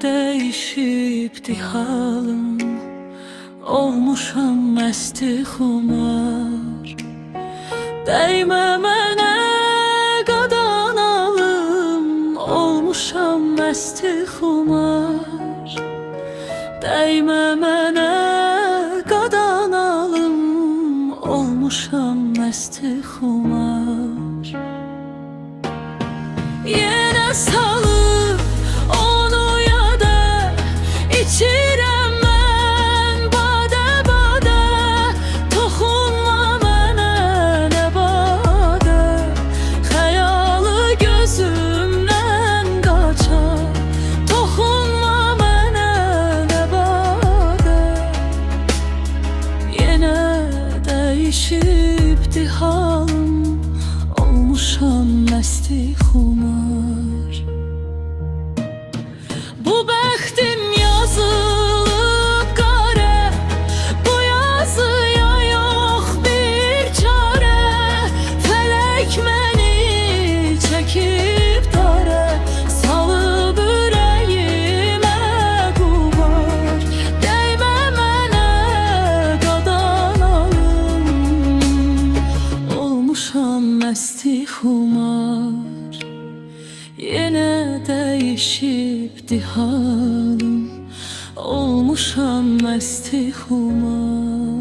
dəyişibdi halım, olmuşam məsti xumar. Dəymə mənə qadan alım, olmuşam məsti xumar. Dəymə mənə qadan alım, olmuşam məsti xumar. Yenə salıb onu yada, içirəm mən badə-badə. Toxunma mənə nə badə, xəyalı gözümdən qaçar. Toxunma mənə nə badə, yenə dəyişibdi halım, olmuşam məsti xumar. Bu bəxtim yazılıb qara, bu yazıya yox bir çarə. Fələk məni çəkib dara, salıb ürəyimə qubar. Dəymə mənə qadan alım, olmuşam məsti xumar. Yenə dəyişibdi halım, olmuşam məsti xumar.